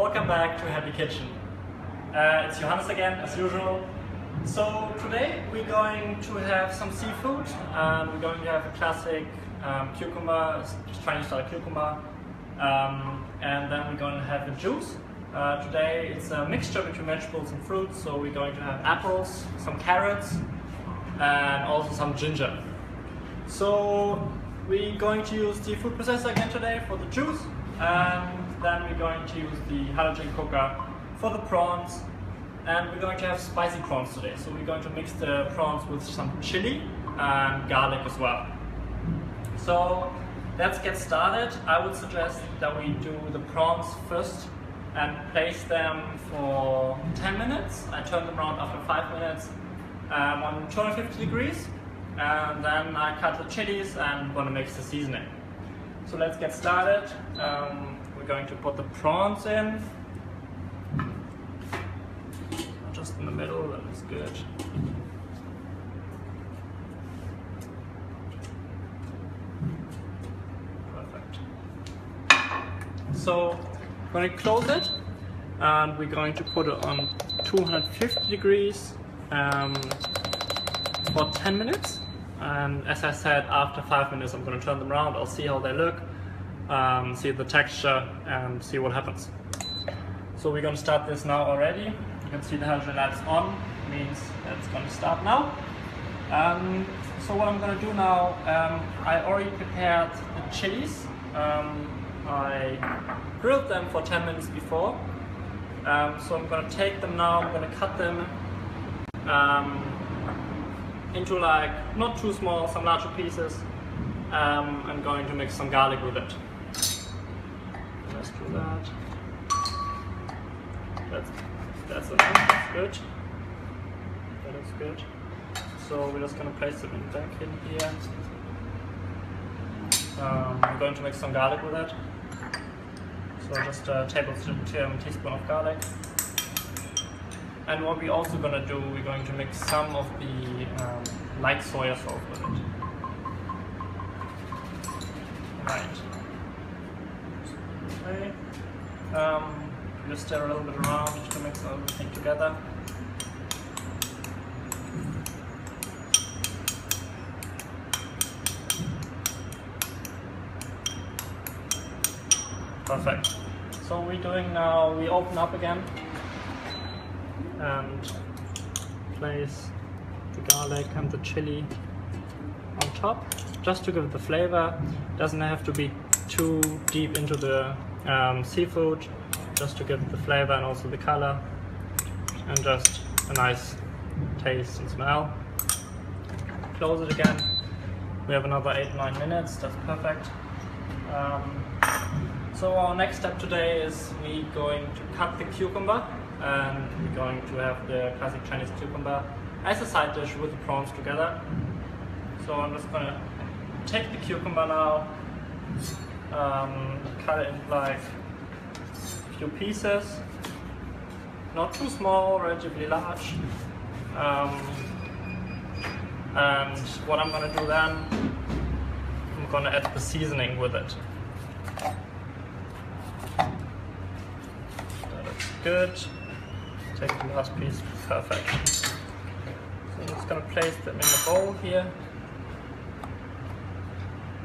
welcome back to Happy Kitchen. It's Johannes again, as usual. So today we're going to have some seafood. We're going to have a classic cucumber, Chinese style cucumber, and then we're going to have a juice. Today it's a mixture between vegetables and fruits, so we're going to have apples, some carrots, and also some ginger. So we're going to use the food processor again today for the juice, and then we're going to use the halogen cooker for the prawns, and we're going to have spicy prawns today. So we're going to mix the prawns with some chili and garlic as well. So let's get started. I would suggest that we do the prawns first and place them for 10 minutes. I turn them around after 5 minutes on 250 degrees. And then I cut the chilies and want to mix the seasoning. So let's get started. We're going to put the prawns in. Just in the middle, that is good. Perfect. So I'm going to close it, and we're going to put it on 250 degrees for 10 minutes. And as I said, after 5 minutes I'm going to turn them around. I'll see how they look, see the texture, and see what happens. So we're going to start this now already. You can see the halogen light is on, means that it's going to start now. So what I'm going to do now, I already prepared the chilies. I grilled them for 10 minutes before. So I'm going to take them now, I'm going to cut them into like, not too small, some larger pieces. I'm going to mix some garlic with it. Let's do that. That's enough, that's good. That looks good. So we're just going to place them back in here. I'm going to mix some garlic with it. So just a teaspoon of garlic. And what we're also going to do, we're going to mix some of the light soya sauce with it. Right. Okay. Just stir a little bit around to mix everything together. Perfect. So we're doing now, we open up again and place the garlic and the chili on top, just to give it the flavor. Doesn't have to be too deep into the seafood, just to give it the flavor and also the color, and just a nice taste and smell. Close it again. We have another 8-9 minutes, that's perfect. So our next step today is we're going to cut the cucumber, and we're going to have the classic Chinese cucumber as a side dish with the prawns together. So I'm just going to take the cucumber now, cut it in like a few pieces, not too small, relatively large. And what I'm going to do then, I'm going to add the seasoning with it. That looks good. Take the last piece, perfect. So I'm just going to place them in the bowl here,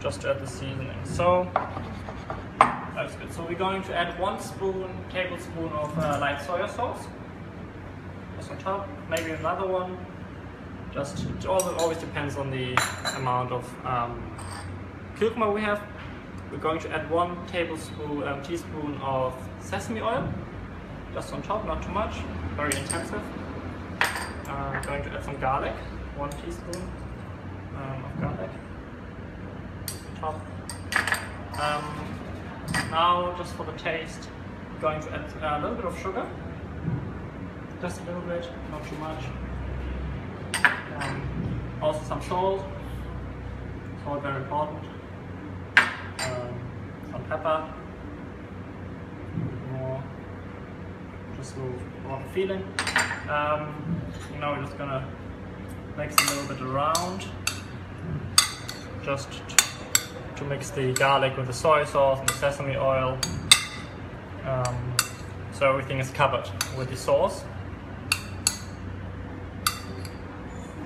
just to add the seasoning. So that's good. So we're going to add 1 tablespoon of light soya sauce. Just on top, maybe another one. Just, it always depends on the amount of cucumber we have. We're going to add 1 teaspoon of sesame oil. Just on top, not too much, very intensive. I'm going to add some garlic, 1 teaspoon of garlic on top. Now, just for the taste, I'm going to add a little bit of sugar, just a little bit, not too much. Also some salt, very important. Some pepper. More, just a little feeling. Now we're just gonna mix a little bit around, just to mix the garlic with the soy sauce and the sesame oil. so everything is covered with the sauce.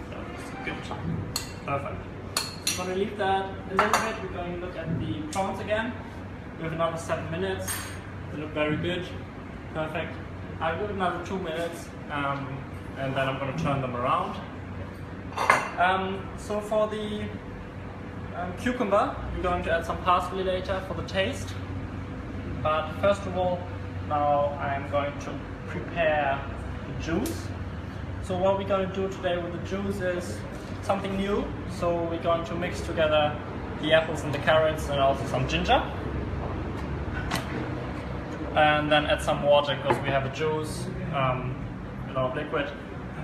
That's good. Perfect. So I'm going to leave that a little bit. We're going to look at the prawns again. We have another 7 minutes. They look very good. Perfect. I'll give it another 2 minutes, and then I'm going to turn them around. So for the cucumber, we're going to add some parsley later for the taste. But first of all, now I'm going to prepare the juice. So what we're going to do today with the juice is something new. So we're going to mix together the apples and the carrots and also some ginger. And then add some water because we have a juice, a lot of liquid.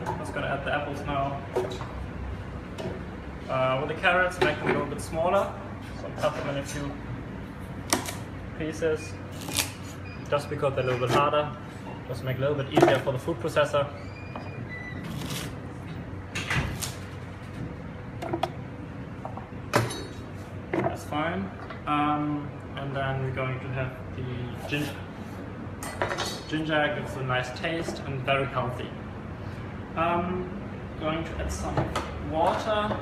I'm just going to add the apples now. With the carrots, make them a little bit smaller. So cut them in a few pieces. Just because they're a little bit harder. Just make it a little bit easier for the food processor. That's fine. And then we're going to have the ginger. Ginger gives a nice taste and very healthy. Going to add some water.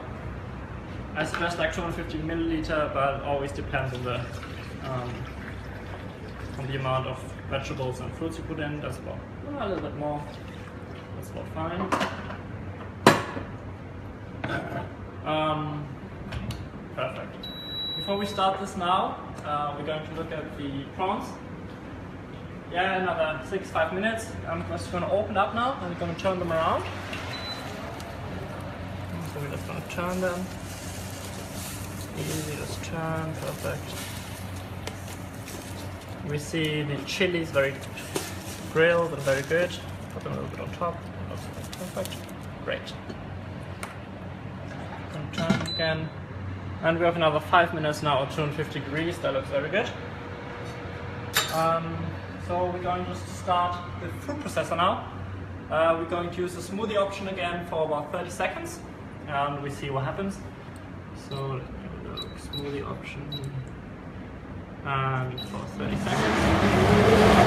I suggest like 250 milliliter, but it always depends on the amount of vegetables and fruits you put in. That's about a little bit more. That's about fine. Perfect. Before we start this now, we're going to look at the prawns. Yeah, another 5 minutes. I'm just going to open up now and we're going to turn them around. So we're just going to turn them. Easy, just turn, perfect. We see the chilies very grilled and very good. Put them a little bit on top. Also perfect. Great. And turn again. And we have another 5 minutes now at 250 degrees. That looks very good. So we're going just to start the food processor now. We're going to use the smoothie option again for about 30 seconds and we see what happens. So let me have a look, smoothie option and for 30 seconds.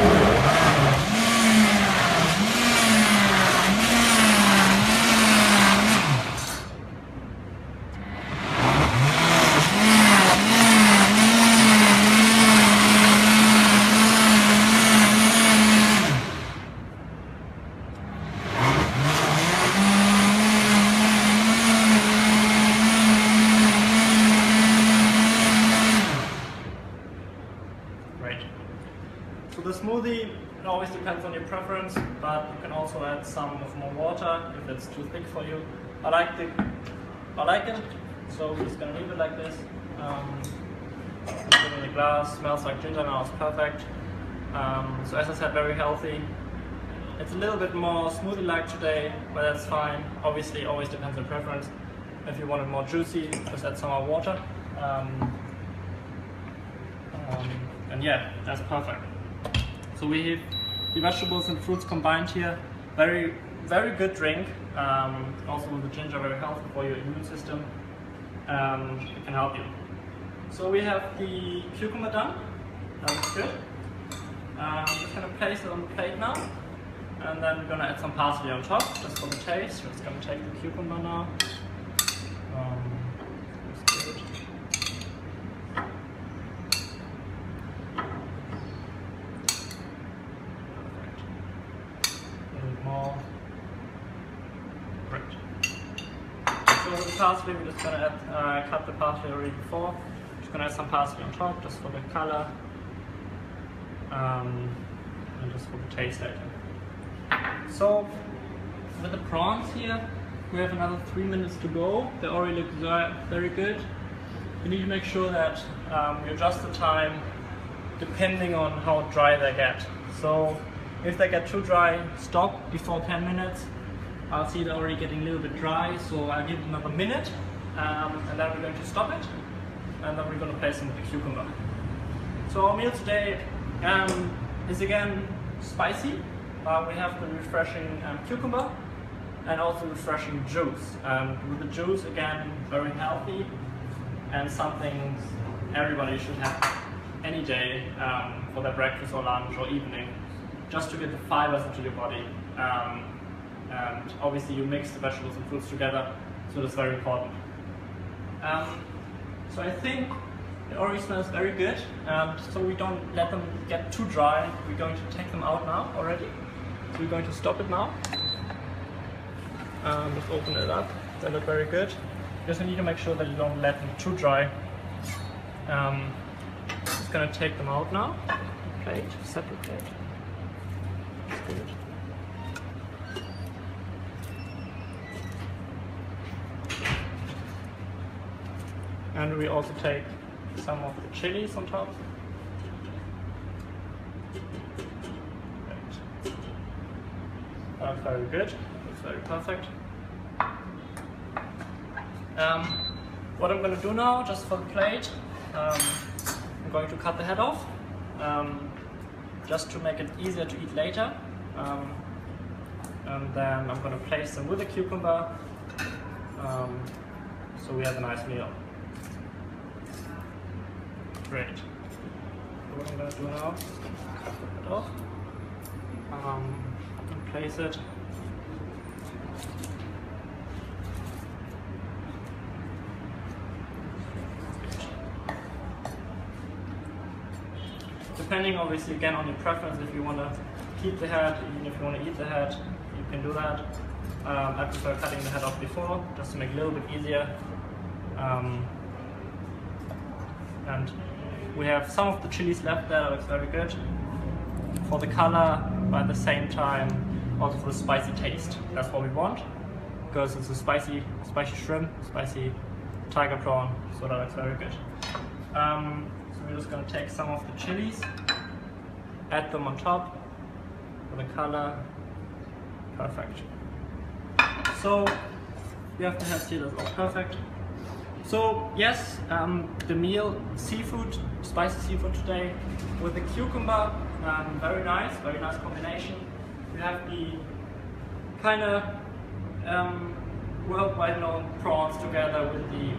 So the smoothie, it always depends on your preference, but you can also add some of more water if it's too thick for you. I like it, so we're just gonna leave it like this. Put it in the glass, smells like ginger now, it's perfect. So as I said, very healthy. It's a little bit more smoothie-like today, but that's fine. Obviously, always depends on preference. If you want it more juicy, just add some more water. And yeah, that's perfect. So we have the vegetables and fruits combined here. Very, very good drink. Also with the ginger, very healthy for your immune system. It can help you. So we have the cucumber done. That looks good. I'm just going to place it on the plate now. And then we're going to add some parsley on top, just for the taste. We're just going to take the cucumber now. That's good. More. Great. So with the parsley, we're just going to add, cut the parsley already before. Just going to add some parsley on top, just for the color, and just for the taste later. So with the prawns here, we have another 3 minutes to go. They already look very good. You need to make sure that you adjust the time depending on how dry they get. So if they get too dry, stop before 10 minutes. I'll see they're already getting a little bit dry, so I'll give it another minute, and then we're going to stop it, and then we're going to place them with the cucumber. So our meal today is again spicy. We have the refreshing cucumber and also refreshing juice. With the juice, again, very healthy and something everybody should have any day for their breakfast or lunch or evening. just to get the fibers into your body. And obviously you mix the vegetables and fruits together, so that's very important. So I think it already smells very good, so we don't let them get too dry. We're going to take them out now already. So we're going to stop it now. Just open it up. They look very good. Just need to make sure that you don't let them too dry. Just gonna take them out now. Plate, separate plate. That's good. And we also take some of the chilies on top. Right. That's very good. That's very perfect. What I'm going to do now, just for the plate, I'm going to cut the head off, just to make it easier to eat later. And then I'm going to place them with a cucumber, so we have a nice meal. Great. So what I'm going to do now is cut the head off, and place it. Depending obviously again on your preference, if you want to keep the head, even if you want to eat the head, you can do that. I prefer cutting the head off before, just to make it a little bit easier. And we have some of the chilies left there, that looks very good. For the color, but at the same time, also for the spicy taste. That's what we want, because it's a spicy shrimp, spicy tiger prawn, so that looks very good. So we're just going to take some of the chilies, add them on top for the color. Perfect. So we have the heads here, that's all perfect. So yes, the meal, seafood, spicy seafood today with the cucumber, very nice combination. We have the kind of worldwide known prawns together with the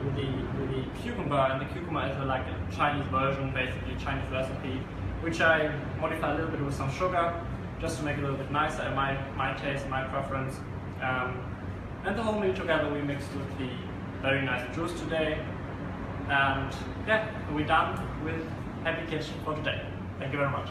cucumber, and the cucumber is like a Chinese version, basically Chinese recipe, which I modify a little bit with some sugar, just to make it a little bit nicer, my taste, my preference. And the whole meal together we mixed with the very nice juice today. And yeah, we're done with Happy Kitchen for today. Thank you very much.